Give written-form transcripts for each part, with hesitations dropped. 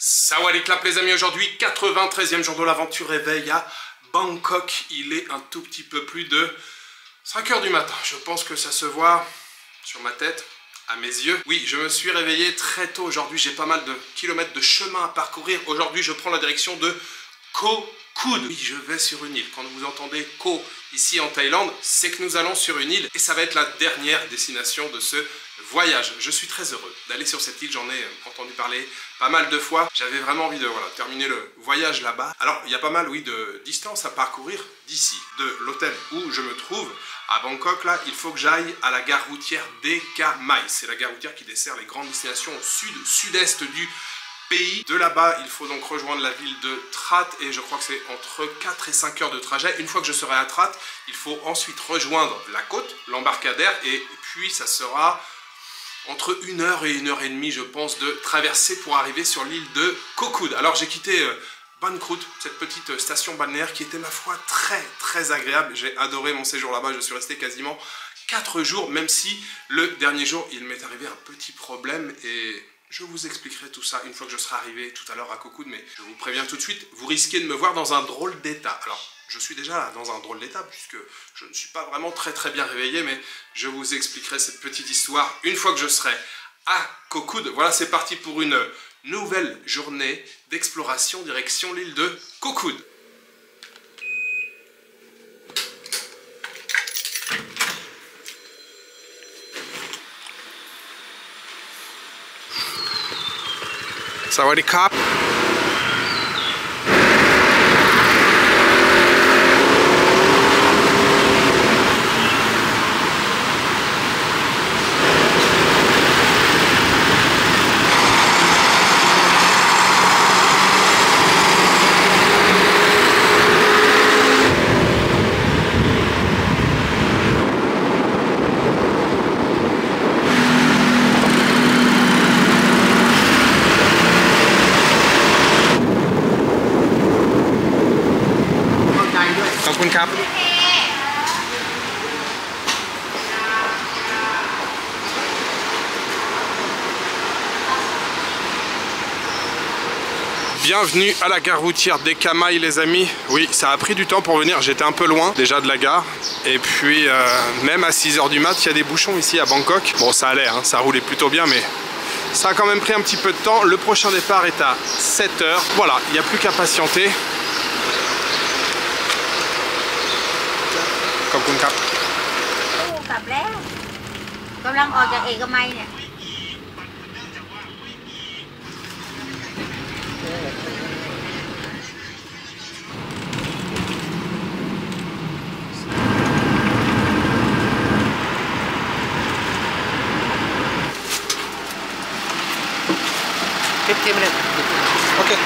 Sawadee Klap les amis, aujourd'hui 93e jour de l'aventure réveil à Bangkok. Il est un tout petit peu plus de 5 h du matin. Je pense que ça se voit sur ma tête, à mes yeux. Oui, je me suis réveillé très tôt aujourd'hui. J'ai pas mal de kilomètres de chemin à parcourir. Aujourd'hui, je prends la direction de Koh Kood. Oui, je vais sur une île. Quand vous entendez Koh ici en Thaïlande, c'est que nous allons sur une île. Et ça va être la dernière destination de ce voyage. Je suis très heureux d'aller sur cette île. J'en ai entendu parler pas mal de fois. J'avais vraiment envie de terminer le voyage là-bas. Alors, il y a pas mal, oui, de distance à parcourir d'ici, de l'hôtel où je me trouve. À Bangkok, là, il faut que j'aille à la gare routière d'Eka Mai. C'est la gare routière qui dessert les grandes destinations au sud-est du pays. De là-bas, il faut donc rejoindre la ville de Trat et je crois que c'est entre 4 et 5 heures de trajet. Une fois que je serai à Trat, il faut ensuite rejoindre la côte, l'embarcadère, et puis ça sera entre 1 heure et 1 heure et demie, je pense, de traverser pour arriver sur l'île de Koh Kood. Alors j'ai quitté Ban Krut, cette petite station balnéaire qui était ma foi très agréable. J'ai adoré mon séjour là-bas, je suis resté quasiment 4 jours, même si le dernier jour il m'est arrivé un petit problème et je vous expliquerai tout ça une fois que je serai arrivé tout à l'heure à Koh Kood, mais je vous préviens tout de suite, vous risquez de me voir dans un drôle d'état. Alors, je suis déjà dans un drôle d'état puisque je ne suis pas vraiment très bien réveillé, mais je vous expliquerai cette petite histoire une fois que je serai à Koh Kood. Voilà, c'est parti pour une nouvelle journée d'exploration direction l'île de Koh Kood. Sawadee Klap. Bienvenue à la gare routière d'Eka Mai les amis. Oui, ça a pris du temps pour venir, j'étais un peu loin déjà de la gare. Et puis même à 6 h du mat, il y a des bouchons ici à Bangkok. Bon, ça allait, hein, ça roulait plutôt bien, mais ça a quand même pris un petit peu de temps. Le prochain départ est à 7 h. Voilà, il n'y a plus qu'à patienter. Ok.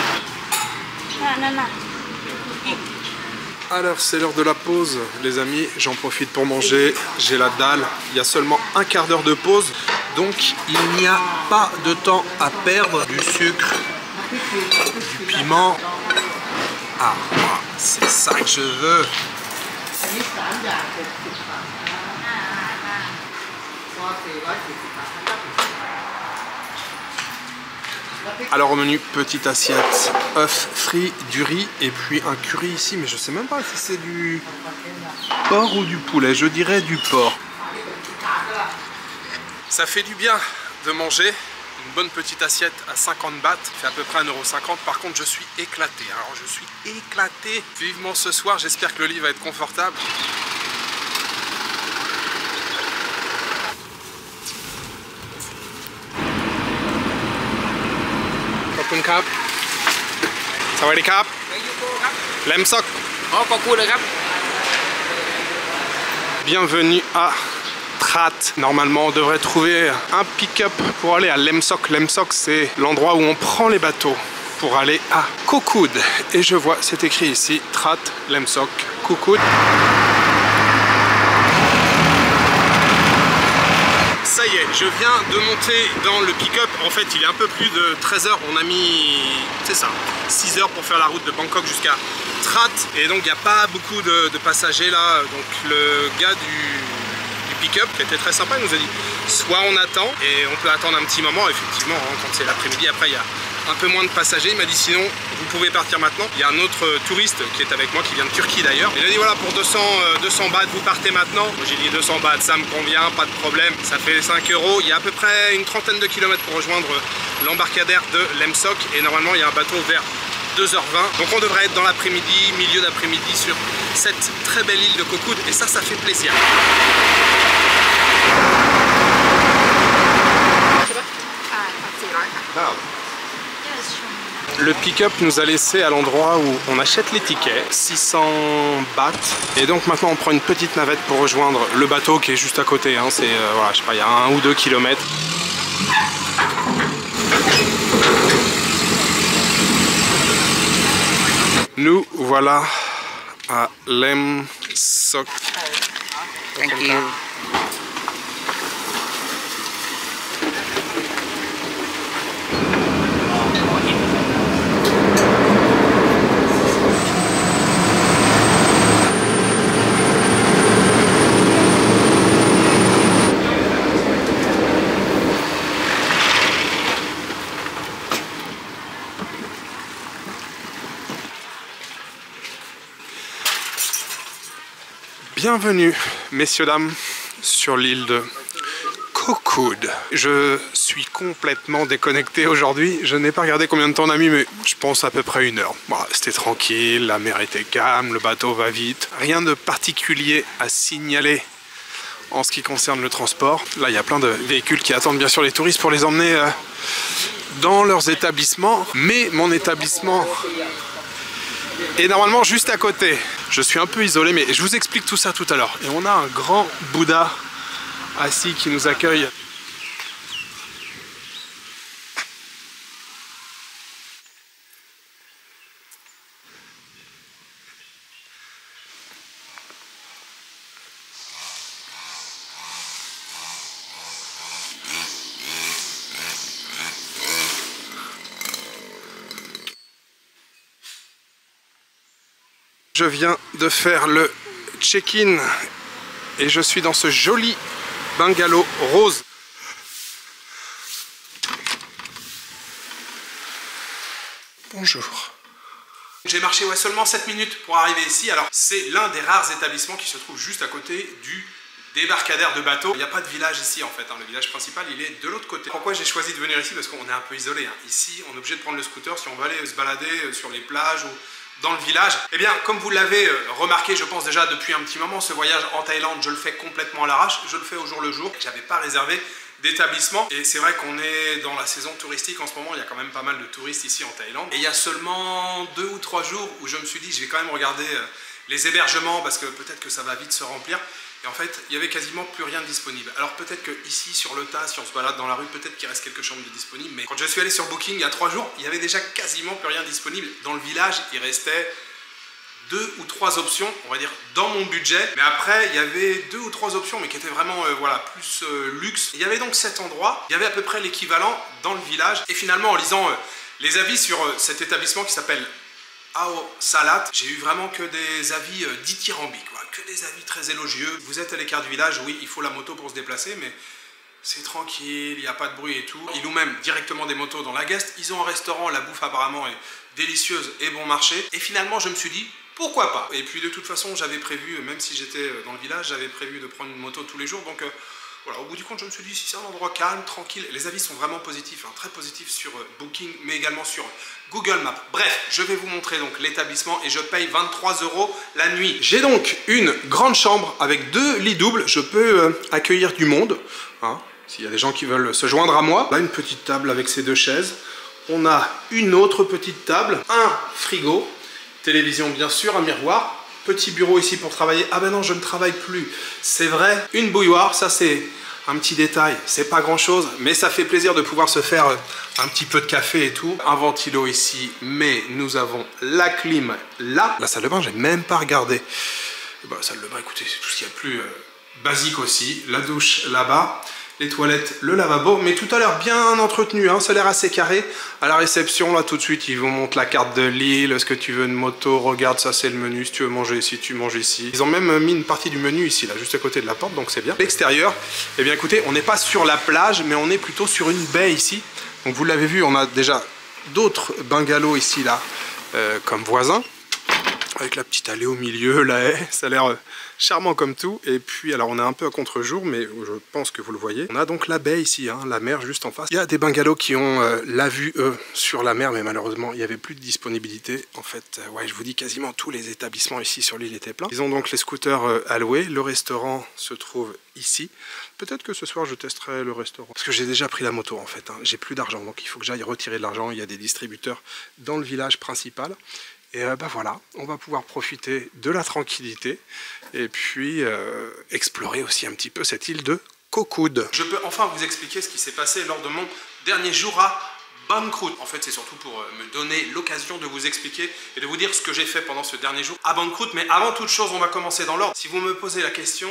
Alors c'est l'heure de la pause les amis, j'en profite pour manger, j'ai la dalle, il y a seulement un quart d'heure de pause, donc il n'y a pas de temps à perdre. Du sucre, du piment, ah c'est ça que je veux. Alors au menu, petite assiette, œufs frits, du riz et puis un curry ici, mais je sais même pas si c'est du porc ou du poulet, je dirais du porc. Ça fait du bien de manger une bonne petite assiette à 50 bahts, fait à peu près 1,50 €. Par contre je suis éclaté, alors je suis éclaté vivement ce soir, j'espère que le lit va être confortable. Sawadee Klap. Lem Sok. Bienvenue à Trat. Normalement on devrait trouver un pick-up pour aller à Lem Sok. Lem Sok c'est l'endroit où on prend les bateaux pour aller à Koh Kood. Et je vois, c'est écrit ici, Trat, Lem Sok, Koh Kood. Ça y est, je viens de monter dans le pick-up. En fait, il est un peu plus de 13 h. On a mis, c'est ça, 6 heures pour faire la route de Bangkok jusqu'à Trat. Et donc, il n'y a pas beaucoup de passagers là. Donc, le gars du pick-up qui était très sympa, il nous a dit soit on attend et on peut attendre un petit moment. Effectivement, hein, quand c'est l'après-midi, après, il y a un peu moins de passagers. Il m'a dit sinon vous pouvez partir maintenant. Il y a un autre touriste qui est avec moi, qui vient de Turquie d'ailleurs. Il a dit voilà, pour 200 bahts vous partez maintenant. Moi j'ai dit 200 bahts ça me convient, pas de problème. Ça fait 5 €. Il y a à peu près une trentaine de kilomètres pour rejoindre l'embarcadère de Lemsok. Et normalement il y a un bateau vers 2h20. Donc on devrait être dans l'après-midi, milieu d'après-midi sur cette très belle île de Kokoud. Et ça fait plaisir. Le pick-up nous a laissé à l'endroit où on achète les tickets, 600 bahts. Et donc maintenant on prend une petite navette pour rejoindre le bateau qui est juste à côté. Hein. C'est voilà, je sais pas, il y a 1 ou 2 kilomètres. Nous voilà à Lemsok. Thank you. Bienvenue, messieurs, dames, sur l'île de Kokoud. Je suis complètement déconnecté aujourd'hui. Je n'ai pas regardé combien de temps on a mis, mais je pense à peu près 1 heure. Voilà, c'était tranquille, la mer était calme, le bateau va vite. Rien de particulier à signaler en ce qui concerne le transport. Là, il y a plein de véhicules qui attendent bien sûr les touristes pour les emmener dans leurs établissements. Mais mon établissement est normalement juste à côté. Je suis un peu isolé, mais je vous explique tout ça tout à l'heure. Et on a un grand Bouddha assis qui nous accueille. Je viens de faire le check-in et je suis dans ce joli bungalow rose. Bonjour. J'ai marché seulement 7 minutes pour arriver ici. Alors c'est l'un des rares établissements qui se trouve juste à côté du débarcadère de bateaux. Il n'y a pas de village ici en fait, hein. Le village principal il est de l'autre côté. Pourquoi j'ai choisi de venir ici? Parce qu'on est un peu isolé, hein. Ici on est obligé de prendre le scooter si on veut aller se balader sur les plages ou dans le village. Eh bien, comme vous l'avez remarqué, je pense déjà depuis un petit moment, ce voyage en Thaïlande, je le fais complètement à l'arrache. Je le fais au jour le jour. J'avais pas réservé d'établissement. Et c'est vrai qu'on est dans la saison touristique en ce moment. Il y a quand même pas mal de touristes ici en Thaïlande. Et il y a seulement 2 ou 3 jours où je me suis dit, je vais quand même regarder les hébergements parce que peut-être que ça va vite se remplir. Et en fait, il n'y avait quasiment plus rien de disponible. Alors peut-être que ici sur le tas, si on se balade dans la rue, peut-être qu'il reste quelques chambres de disponibles. Mais quand je suis allé sur Booking il y a 3 jours, il y avait déjà quasiment plus rien disponible. Dans le village, il restait 2 ou 3 options, on va dire, dans mon budget. Mais après, il y avait 2 ou 3 options, mais qui étaient vraiment voilà, plus luxe. Il y avait donc 7 endroits. Il y avait à peu près l'équivalent dans le village. Et finalement, en lisant les avis sur cet établissement qui s'appelle Ao Salat, j'ai eu vraiment que des avis dithyrambiques, voilà, que des avis très élogieux. Vous êtes à l'écart du village, oui, il faut la moto pour se déplacer, mais c'est tranquille, il n'y a pas de bruit et tout. Ils louent même directement des motos dans la guest. Ils ont un restaurant, la bouffe apparemment est délicieuse et bon marché. Et finalement, je me suis dit, pourquoi pas? Et puis de toute façon, j'avais prévu, même si j'étais dans le village, j'avais prévu de prendre une moto tous les jours. Donc voilà, au bout du compte, je me suis dit, si c'est un endroit calme, tranquille, les avis sont vraiment positifs, hein, très positifs sur Booking, mais également sur Google Maps. Bref, je vais vous montrer donc l'établissement et je paye 23 € la nuit. J'ai donc une grande chambre avec 2 lits doubles. Je peux accueillir du monde, hein, s'il y a des gens qui veulent se joindre à moi. Là, une petite table avec ces 2 chaises. On a une autre petite table, un frigo, télévision bien sûr, un miroir. Petit bureau ici pour travailler. Ah ben non, je ne travaille plus. C'est vrai, une bouilloire, ça c'est un petit détail. C'est pas grand chose, mais ça fait plaisir de pouvoir se faire un petit peu de café et tout. Un ventilo ici, mais nous avons la clim là. La salle de bain, j'ai même pas regardé. Bah, la salle de bain, écoutez, c'est tout ce qu'il y a de plus basique aussi. La douche là-bas. Les toilettes, le lavabo, mais tout a l'air bien entretenu, hein, ça a l'air assez carré. À la réception, là tout de suite, ils vous montrent la carte de l'île, est-ce que tu veux une moto, regarde, ça c'est le menu, si tu veux manger ici, tu manges ici. Ils ont même mis une partie du menu ici, là, juste à côté de la porte, donc c'est bien. L'extérieur, eh bien écoutez, on n'est pas sur la plage, mais on est plutôt sur une baie ici. Donc vous l'avez vu, on a déjà d'autres bungalows ici, là, comme voisins. Avec la petite allée au milieu, la haie, ça a l'air charmant comme tout. Et puis, alors on est un peu à contre-jour, mais je pense que vous le voyez. On a donc la baie ici, hein, la mer juste en face. Il y a des bungalows qui ont la vue, sur la mer, mais malheureusement, il n'y avait plus de disponibilité. En fait, ouais, je vous dis, quasiment tous les établissements ici sur l'île étaient pleins. Ils ont donc les scooters à louer. Le restaurant se trouve ici. Peut-être que ce soir, je testerai le restaurant. Parce que j'ai déjà pris la moto, en fait. Hein. J'ai plus d'argent, donc il faut que j'aille retirer de l'argent. Il y a des distributeurs dans le village principal. Et bah voilà, on va pouvoir profiter de la tranquillité et puis explorer aussi un petit peu cette île de Cocoud. Je peux enfin vous expliquer ce qui s'est passé lors de mon dernier jour à Bangkok. En fait, c'est surtout pour me donner l'occasion de vous expliquer et de vous dire ce que j'ai fait pendant ce dernier jour à Bangkok. Mais avant toute chose, on va commencer dans l'ordre. Si vous me posez la question,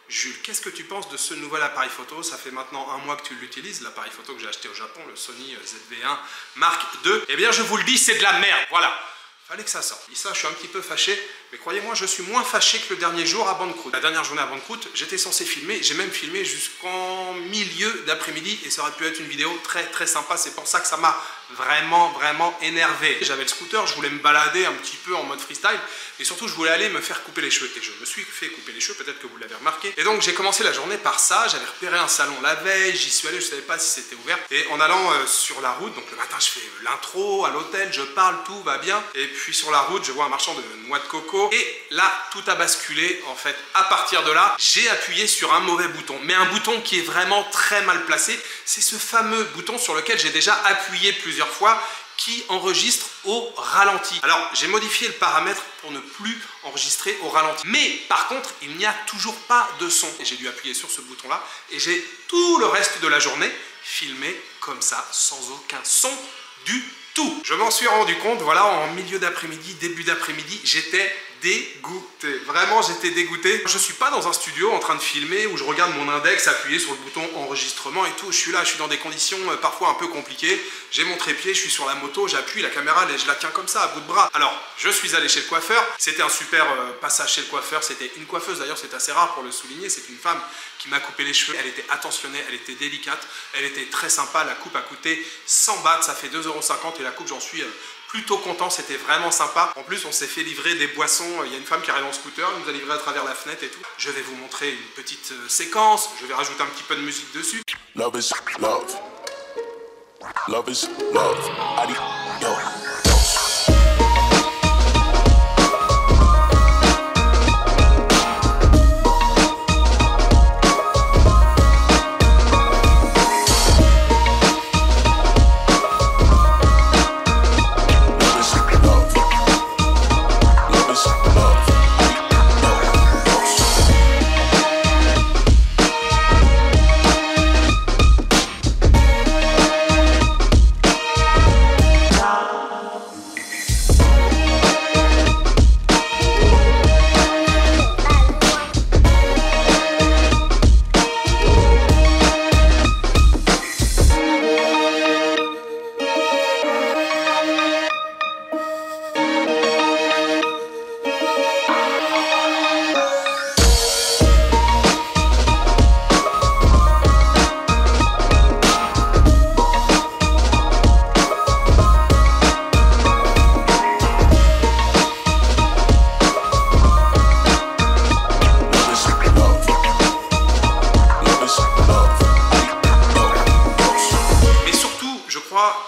Jules, qu'est-ce que tu penses de ce nouvel appareil photo? Ça fait maintenant un mois que tu l'utilises, l'appareil photo que j'ai acheté au Japon, le Sony ZV-1 Mark II. Eh bien, je vous le dis, c'est de la merde, voilà. Fallait que ça sorte. Et ça, je suis un petit peu fâché, mais croyez-moi, je suis moins fâché que le dernier jour à Bangkok. La dernière journée à Bangkok, j'étais censé filmer, j'ai même filmé jusqu'en milieu d'après-midi et ça aurait pu être une vidéo très sympa. C'est pour ça que ça m'a vraiment énervé. J'avais le scooter, je voulais me balader un petit peu en mode freestyle et surtout je voulais aller me faire couper les cheveux et je me suis fait couper les cheveux, peut-être que vous l'avez remarqué. Et donc j'ai commencé la journée par ça, j'avais repéré un salon la veille, j'y suis allé, je savais pas si c'était ouvert et en allant sur la route, donc le matin je fais l'intro à l'hôtel, je parle, tout va bien et puis sur la route je vois un marchand de noix de coco et là tout a basculé en fait. À partir de là, j'ai appuyé sur un mauvais bouton, mais un bouton qui est vraiment très mal placé. C'est ce fameux bouton sur lequel j'ai déjà appuyé plusieurs fois qui enregistre au ralenti. Alors j'ai modifié le paramètre pour ne plus enregistrer au ralenti. Mais par contre, il n'y a toujours pas de son. Et j'ai dû appuyer sur ce bouton là et j'ai tout le reste de la journée filmé comme ça, sans aucun son du tout. Je m'en suis rendu compte, voilà, en milieu d'après-midi, début d'après-midi, j'étais dégoûté. Vraiment, j'étais dégoûté. Je suis pas dans un studio en train de filmer où je regarde mon index appuyé sur le bouton enregistrement et tout. Je suis là, je suis dans des conditions parfois un peu compliquées. J'ai mon trépied, je suis sur la moto, j'appuie la caméra et je la tiens comme ça à bout de bras. Alors, je suis allé chez le coiffeur. C'était un super passage chez le coiffeur. C'était une coiffeuse, d'ailleurs, c'est assez rare pour le souligner. C'est une femme qui m'a coupé les cheveux. Elle était attentionnée, elle était délicate, elle était très sympa. La coupe a coûté 100 bahts, ça fait 2,50 € et la coupe, j'en suis plutôt content, c'était vraiment sympa. En plus, on s'est fait livrer des boissons. Il y a une femme qui arrive en scooter, elle nous a livré à travers la fenêtre et tout. Je vais vous montrer une petite séquence. Je vais rajouter un petit peu de musique dessus. Love is love. Love is love. Yo.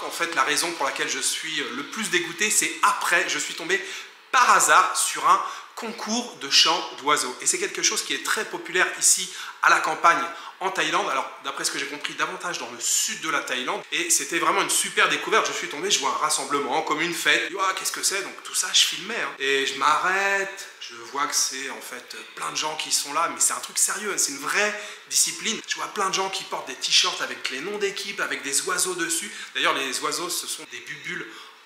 En fait, la raison pour laquelle je suis le plus dégoûté, c'est après, je suis tombé par hasard sur un concours de chant d'oiseaux. Et c'est quelque chose qui est très populaire ici à la campagne en Thaïlande. Alors, d'après ce que j'ai compris, davantage dans le sud de la Thaïlande. Et c'était vraiment une super découverte. Je suis tombé, je vois un rassemblement comme une fête. Oh, qu'est-ce que c'est? Donc tout ça, je filmais. Hein. Et je m'arrête, je vois que c'est en fait plein de gens qui sont là. Mais c'est un truc sérieux, c'est une vraie discipline. Je vois plein de gens qui portent des t-shirts avec les noms d'équipe, avec des oiseaux dessus. D'ailleurs, les oiseaux, ce sont des bulbules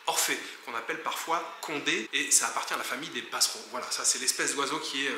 Orphée, qu'on appelle parfois condé, et ça appartient à la famille des passereaux. Voilà, ça c'est l'espèce d'oiseau qui est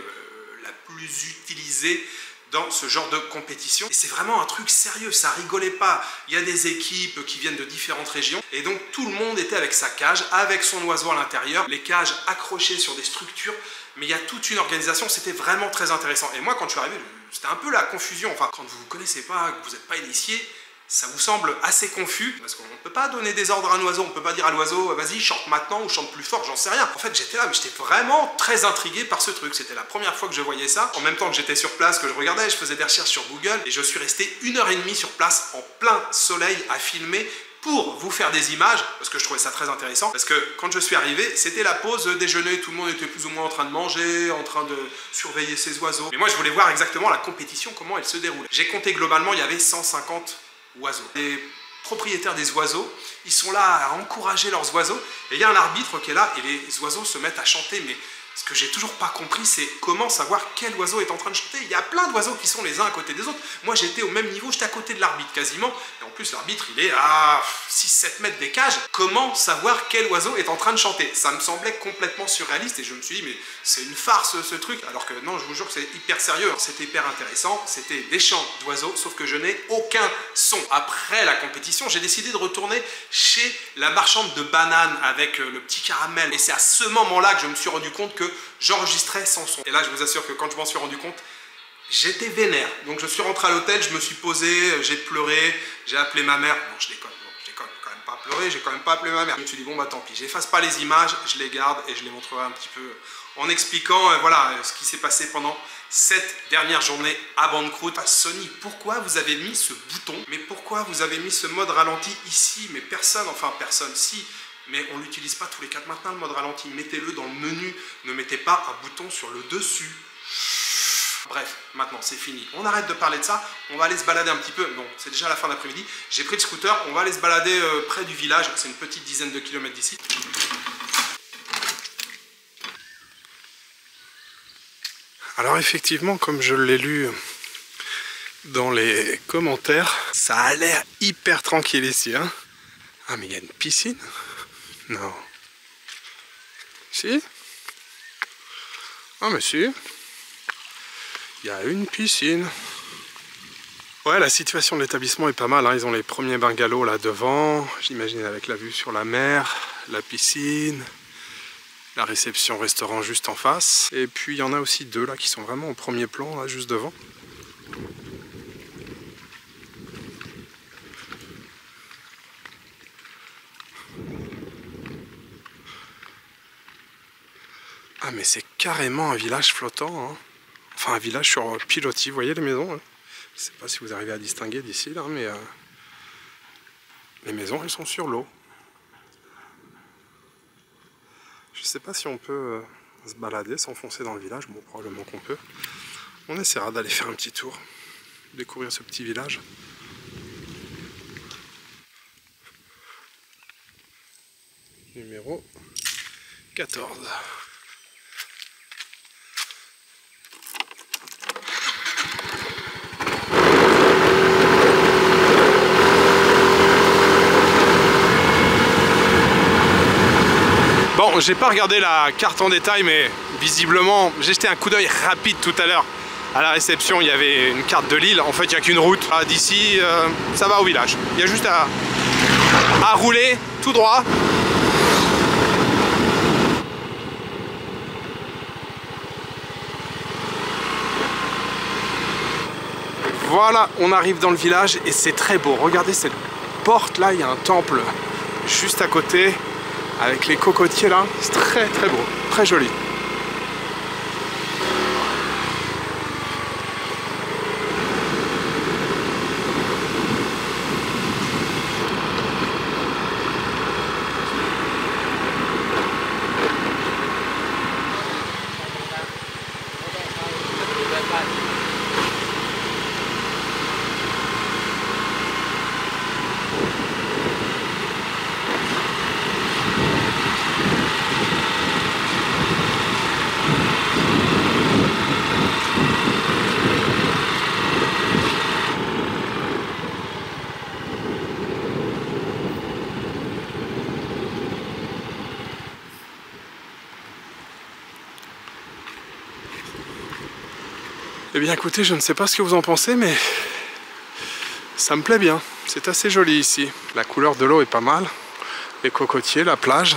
la plus utilisée dans ce genre de compétition. Et c'est vraiment un truc sérieux, ça rigolait pas. Il y a des équipes qui viennent de différentes régions, et donc tout le monde était avec sa cage, avec son oiseau à l'intérieur, les cages accrochées sur des structures, mais il y a toute une organisation, c'était vraiment très intéressant. Et moi, quand je suis arrivé, c'était un peu la confusion. Enfin, quand vous ne connaissez pas, que vous n'êtes pas initié, Ça vous semble assez confus, parce qu'on ne peut pas donner des ordres à un oiseau, on ne peut pas dire à l'oiseau vas-y chante maintenant ou chante plus fort, j'en sais rien. En fait j'étais là, mais j'étais vraiment très intrigué par ce truc. C'était la première fois que je voyais ça. En même temps que j'étais sur place, que je regardais, je faisais des recherches sur Google et je suis resté 1h30 sur place en plein soleil à filmer pour vous faire des images, parce que je trouvais ça très intéressant, parce que quand je suis arrivé, c'était la pause déjeuner, tout le monde était plus ou moins en train de manger, en train de surveiller ses oiseaux. Mais moi je voulais voir exactement la compétition, comment elle se déroule. J'ai compté globalement, il y avait 150 oiseaux. Les propriétaires des oiseaux, ils sont là à encourager leurs oiseaux, et il y a un arbitre qui est là, et les oiseaux se mettent à chanter, mais ce que j'ai toujours pas compris, c'est comment savoir quel oiseau est en train de chanter. Il y a plein d'oiseaux qui sont les uns à côté des autres. Moi, j'étais au même niveau, j'étais à côté de l'arbitre quasiment. Et en plus, l'arbitre, il est à 6-7 mètres des cages. Comment savoir quel oiseau est en train de chanter? Ça me semblait complètement surréaliste et je me suis dit, mais c'est une farce ce truc. Alors que non, je vous jure que c'est hyper sérieux. C'était hyper intéressant. C'était des chants d'oiseaux, sauf que je n'ai aucun son. Après la compétition, j'ai décidé de retourner chez la marchande de bananes avec le petit caramel. Et c'est à ce moment-là que je me suis rendu compte que j'enregistrais sans son. Et là, je vous assure que quand je m'en suis rendu compte, j'étais vénère. Donc je suis rentré à l'hôtel, je me suis posé, j'ai pleuré, j'ai appelé ma mère. Non, je déconne, je déconne quand même pas pleurer, j'ai quand même pas appelé ma mère. Je me suis dit, bon bah tant pis, j'efface pas les images, je les garde et je les montrerai un petit peu en expliquant voilà, ce qui s'est passé pendant cette dernière journée à Banqueroute. Sony, pourquoi vous avez mis ce bouton? Mais pourquoi vous avez mis ce mode ralenti ici? Mais personne, enfin personne, si... Mais on ne l'utilise pas tous les 4 matins, le mode ralenti. Mettez-le dans le menu. Ne mettez pas un bouton sur le dessus. Bref, maintenant c'est fini. On arrête de parler de ça. On va aller se balader un petit peu. Bon, c'est déjà la fin d'après-midi. J'ai pris le scooter. On va aller se balader près du village. C'est une petite dizaine de kilomètres d'ici. Alors effectivement, comme je l'ai lu dans les commentaires, ça a l'air hyper tranquille ici. Hein. Ah mais il y a une piscine? Non. Si? Ah mais si. Il y a une piscine. Ouais, la situation de l'établissement est pas mal. Hein. Ils ont les premiers bungalows là devant. J'imagine avec la vue sur la mer, la piscine, la réception restaurant juste en face. Et puis il y en a aussi 2 là qui sont vraiment au premier plan là juste devant. Ah mais c'est carrément un village flottant, hein. Enfin un village sur pilotis, vous voyez les maisons hein. Je sais pas si vous arrivez à distinguer d'ici là, mais les maisons elles sont sur l'eau. Je sais pas si on peut se balader, s'enfoncer dans le village, bon probablement qu'on peut. On essaiera d'aller faire un petit tour, découvrir ce petit village. Numéro 14. Bon, j'ai pas regardé la carte en détail, mais visiblement, j'ai jeté un coup d'œil rapide tout à l'heure. À la réception, il y avait une carte de l'île. En fait, il n'y a qu'une route. D'ici, ça va au village. Il y a juste à rouler tout droit. Voilà, on arrive dans le village et c'est très beau. Regardez cette porte là, il y a un temple juste à côté. Avec les cocotiers là, c'est très très beau, très joli. Eh bien écoutez, je ne sais pas ce que vous en pensez, mais ça me plaît bien. C'est assez joli ici. La couleur de l'eau est pas mal. Les cocotiers, la plage.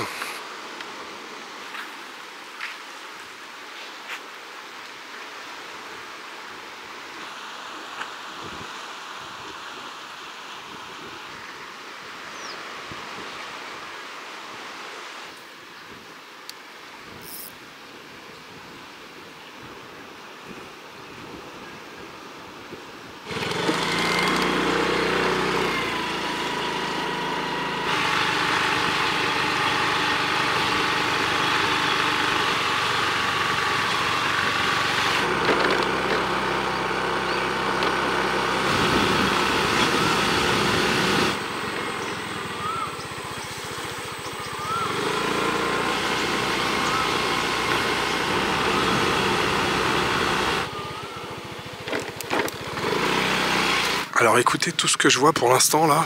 Alors écoutez, tout ce que je vois pour l'instant là,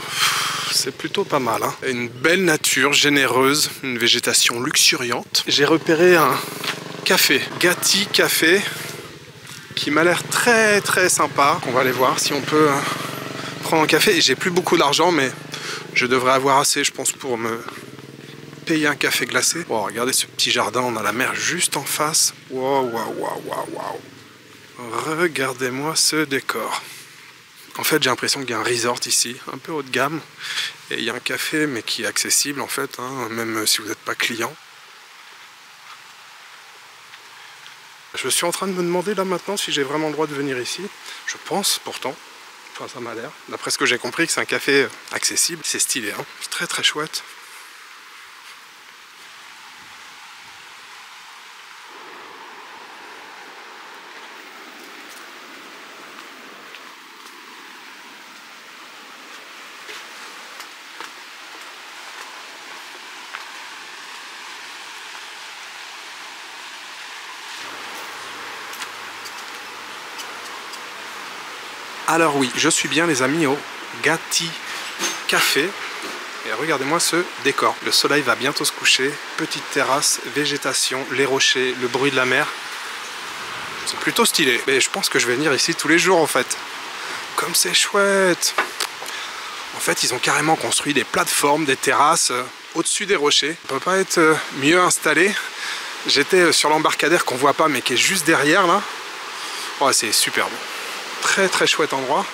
c'est plutôt pas mal, hein. Une belle nature généreuse, une végétation luxuriante. J'ai repéré un café, Gatti Café, qui m'a l'air très très sympa. On va aller voir si on peut prendre un café. J'ai plus beaucoup d'argent, mais je devrais avoir assez, je pense, pour me payer un café glacé. Wow, regardez ce petit jardin, on a la mer juste en face. Wow, wow, wow, wow, wow. Regardez-moi ce décor. En fait, j'ai l'impression qu'il y a un resort ici, un peu haut de gamme. Et il y a un café, mais qui est accessible en fait, hein, même si vous n'êtes pas client. Je suis en train de me demander là maintenant si j'ai vraiment le droit de venir ici. Je pense pourtant, enfin ça m'a l'air. D'après ce que j'ai compris, que c'est un café accessible. C'est stylé, hein. C'est très très chouette. Alors oui, je suis bien les amis au Gatti Café. Et regardez-moi ce décor. Le soleil va bientôt se coucher. Petite terrasse, végétation, les rochers, le bruit de la mer. C'est plutôt stylé. Mais je pense que je vais venir ici tous les jours en fait. Comme c'est chouette. En fait, ils ont carrément construit des plateformes, des terrasses au-dessus des rochers. On peut pas être mieux installé. J'étais sur l'embarcadère qu'on voit pas mais qui est juste derrière là. Oh, c'est super beau. Très très chouette endroit.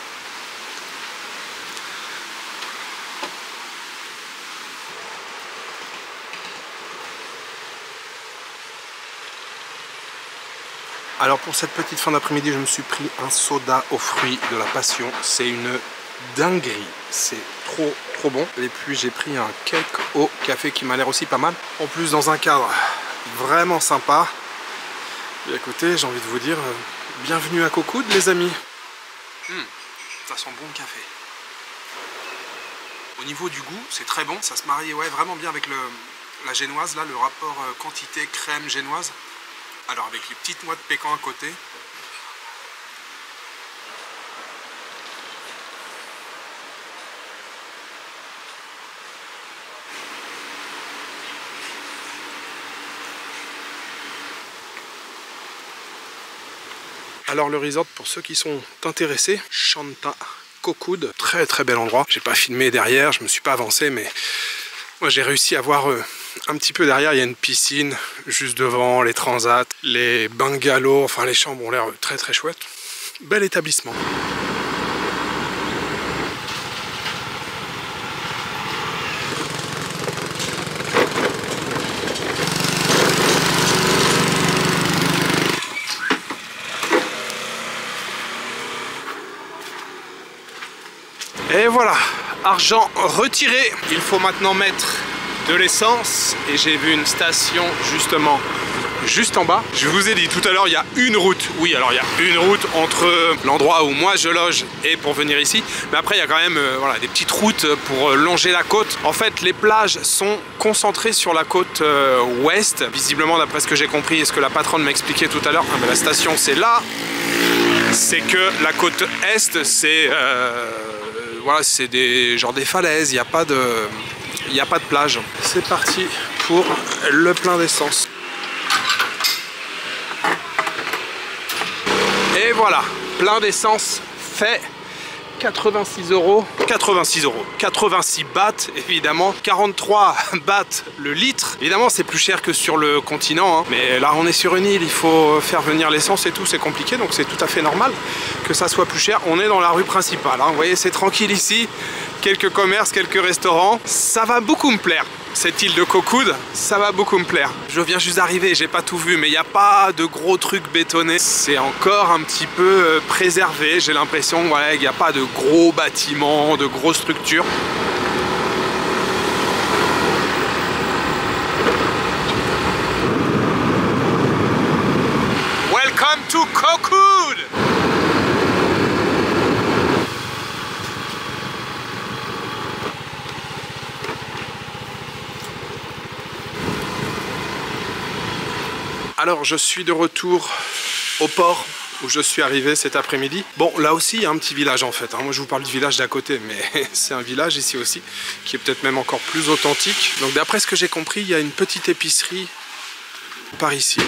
Alors pour cette petite fin d'après-midi, je me suis pris un soda aux fruits de la passion. C'est une dinguerie. C'est trop trop bon. Et puis j'ai pris un cake au café qui m'a l'air aussi pas mal. En plus dans un cadre vraiment sympa. Et écoutez, j'ai envie de vous dire, bienvenue à Cocoud les amis. Ça sent bon le café. Au niveau du goût, c'est très bon. Ça se marie vraiment bien avec la génoise, là, le rapport quantité crème génoise. Alors avec les petites noix de pécan à côté. Alors le resort, pour ceux qui sont intéressés, Shanta Cocoud, très très bel endroit. J'ai pas filmé derrière, je me suis pas avancé, mais moi j'ai réussi à voir un petit peu derrière. Il y a une piscine juste devant, les transats, les bungalows, enfin les chambres ont l'air très très chouettes. Bel établissement. Et voilà, argent retiré. Il faut maintenant mettre de l'essence. Et j'ai vu une station justement juste en bas. Je vous ai dit tout à l'heure, il y a une route. Oui, alors il y a une route entre l'endroit où moi je loge et pour venir ici. Mais après, il y a quand même voilà, des petites routes pour longer la côte. En fait, les plages sont concentrées sur la côte ouest. Visiblement, d'après ce que j'ai compris et ce que la patronne m'a expliqué tout à l'heure, la station c'est là. C'est que la côte est, c'est... voilà, c'est des falaises, il n'y a pas de plage. C'est parti pour le plein d'essence. Et voilà, plein d'essence fait. 86 €, 86 bahts évidemment, 43 bahts le litre. Évidemment c'est plus cher que sur le continent, hein. Mais là on est sur une île, il faut faire venir l'essence et tout, c'est compliqué, donc c'est tout à fait normal que ça soit plus cher. On est dans la rue principale, hein. Vous voyez, c'est tranquille ici, quelques commerces, quelques restaurants, ça va beaucoup me plaire. Cette île de Cocoud, ça va beaucoup me plaire. Je viens juste d'arriver, j'ai pas tout vu, mais il n'y a pas de gros trucs bétonnés. C'est encore un petit peu préservé, j'ai l'impression, voilà, qu'il n'y a pas de gros bâtiments, de grosses structures. Welcome to Cocoud! Alors je suis de retour au port où je suis arrivé cet après-midi. Bon, là aussi, il y a un petit village en fait. Moi, je vous parle du village d'à côté, mais c'est un village ici aussi, qui est peut-être même encore plus authentique. Donc, d'après ce que j'ai compris, il y a une petite épicerie par ici.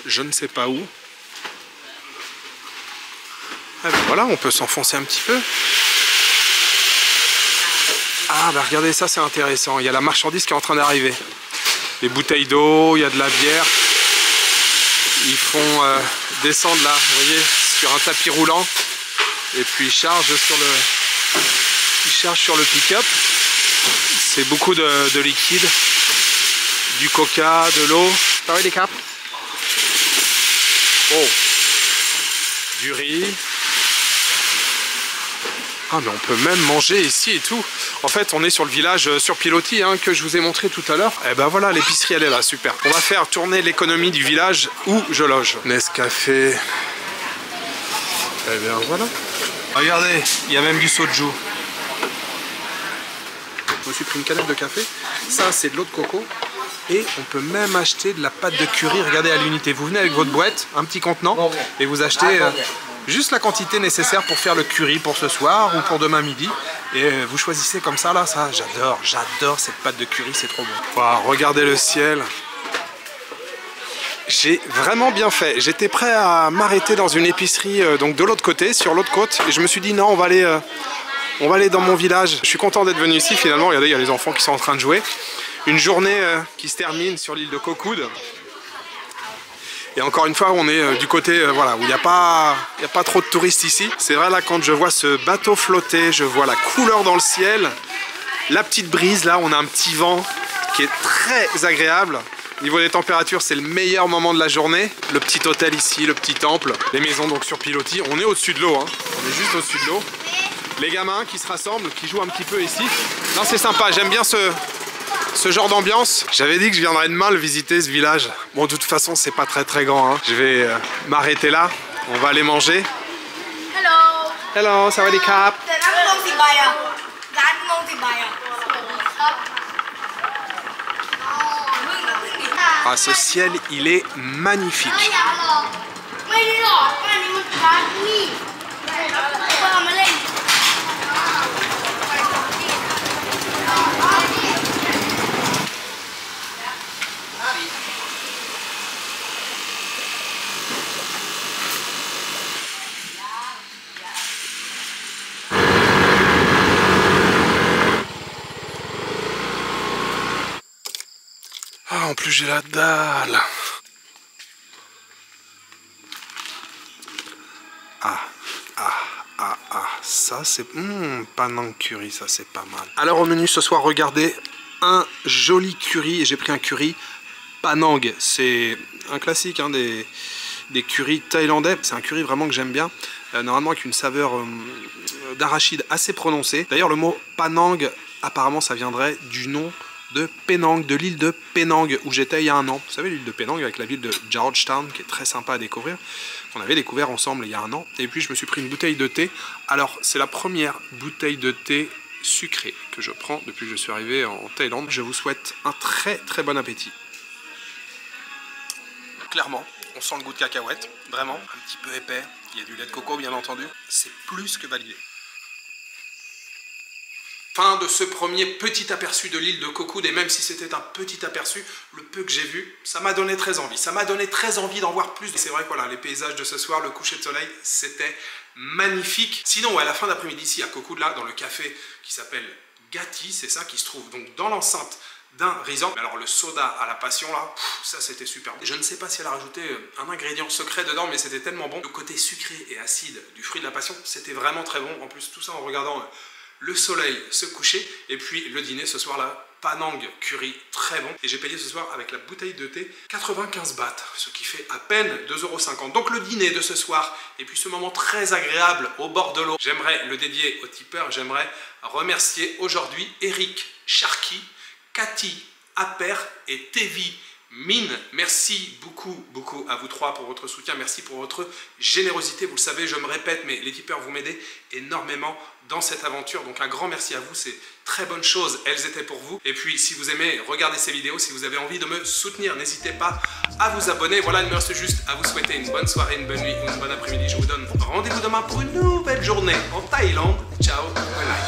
Je ne sais pas où. Ah ben voilà, on peut s'enfoncer un petit peu. Ah bah regardez, ça c'est intéressant. Il y a la marchandise qui est en train d'arriver. Des bouteilles d'eau, il y a de la bière. Ils font descendre là, vous voyez, sur un tapis roulant. Et puis ils chargent sur le pick-up. C'est beaucoup de liquide. Du coca, de l'eau. Sorry, les caps. Oh. Du riz. Ah mais on peut même manger ici et tout. En fait on est sur le village sur pilotis hein, que je vous ai montré tout à l'heure. Et ben voilà, l'épicerie elle est là, super. On va faire tourner l'économie du village où je loge. Nescafé. Et bien voilà. Regardez, il y a même du soju. Je me suis pris une canette de café. Ça c'est de l'eau de coco. Et on peut même acheter de la pâte de curry. Regardez à l'unité. Vous venez avec votre boîte, un petit contenant, et vous achetez juste la quantité nécessaire pour faire le curry pour ce soir ou pour demain midi. Et vous choisissez comme ça là. Ça, j'adore cette pâte de curry, c'est trop bon. Wow, regardez le ciel. J'ai vraiment bien fait. J'étais prêt à m'arrêter dans une épicerie donc de l'autre côté, sur l'autre côte. Et je me suis dit non, on va aller dans mon village. Je suis content d'être venu ici finalement. Regardez, il y a les enfants qui sont en train de jouer. Une journée qui se termine sur l'île de Kokoud. Et encore une fois, on est du côté voilà, où il n'y a pas trop de touristes ici. C'est vrai là, quand je vois ce bateau flotter, je vois la couleur dans le ciel, la petite brise là, on a un petit vent qui est très agréable. Au niveau des températures, c'est le meilleur moment de la journée. Le petit hôtel ici, le petit temple, les maisons donc sur pilotis. On est au-dessus de l'eau, hein. On est juste au-dessus de l'eau. Les gamins qui se rassemblent, qui jouent un petit peu ici. Non, c'est sympa, j'aime bien ce genre d'ambiance. J'avais dit que je viendrais demain le visiter, ce village. Bon, de toute façon, c'est pas très grand, hein. Je vais m'arrêter là. On va aller manger. Hello. Hello, sawadee krap. Ah, ce ciel, il est magnifique. Ah, en plus j'ai la dalle. Ça c'est... Panang curry, ça c'est pas mal. Alors au menu ce soir, regardez, un joli curry. Et j'ai pris un curry Panang. C'est un classique hein, des currys thaïlandais. C'est un curry vraiment que j'aime bien. Normalement avec une saveur d'arachide assez prononcée. D'ailleurs le mot Panang, apparemment ça viendrait du nom de Penang, de l'île de Penang où j'étais il y a un an. Vous savez, l'île de Penang avec la ville de Georgetown qui est très sympa à découvrir, qu'on avait découvert ensemble il y a un an. Et puis je me suis pris une bouteille de thé. Alors c'est la première bouteille de thé sucrée que je prends depuis que je suis arrivé en Thaïlande. Je vous souhaite un très bon appétit. Clairement, on sent le goût de cacahuète, vraiment, un petit peu épais. Il y a du lait de coco bien entendu, c'est plus que validé. Fin de ce premier petit aperçu de l'île de Kokoud, et même si c'était un petit aperçu, le peu que j'ai vu, ça m'a donné très envie. Ça m'a donné très envie d'en voir plus. C'est vrai que voilà, les paysages de ce soir, le coucher de soleil, c'était magnifique. Sinon, à la fin d'après-midi ici à Kokoud, là, dans le café qui s'appelle Gati, c'est ça, qui se trouve donc dans l'enceinte d'un resort. Alors le soda à la passion là, ça c'était super. Je ne sais pas si elle a rajouté un ingrédient secret dedans, mais c'était tellement bon. Le côté sucré et acide du fruit de la passion, c'était vraiment très bon. En plus tout ça en regardant le soleil se coucher. Et puis le dîner ce soir là, Panang curry, très bon. Et j'ai payé ce soir avec la bouteille de thé 95 bahts, ce qui fait à peine 2,50 €. Donc le dîner de ce soir, et puis ce moment très agréable au bord de l'eau, j'aimerais le dédier aux tipeurs. J'aimerais remercier aujourd'hui Eric Sharkey, Cathy Aper et Tevi Mine, merci beaucoup à vous trois pour votre soutien, merci pour votre générosité, vous le savez, je me répète, mais les tipeurs, vous m'aidez énormément dans cette aventure, donc un grand merci à vous, c'est très bonnes choses, elles étaient pour vous. Et puis, si vous aimez regarder ces vidéos, si vous avez envie de me soutenir, n'hésitez pas à vous abonner. Voilà, il me reste juste à vous souhaiter une bonne soirée, une bonne nuit ou une bonne après-midi. Je vous donne rendez-vous demain pour une nouvelle journée en Thaïlande. Ciao, bye bye.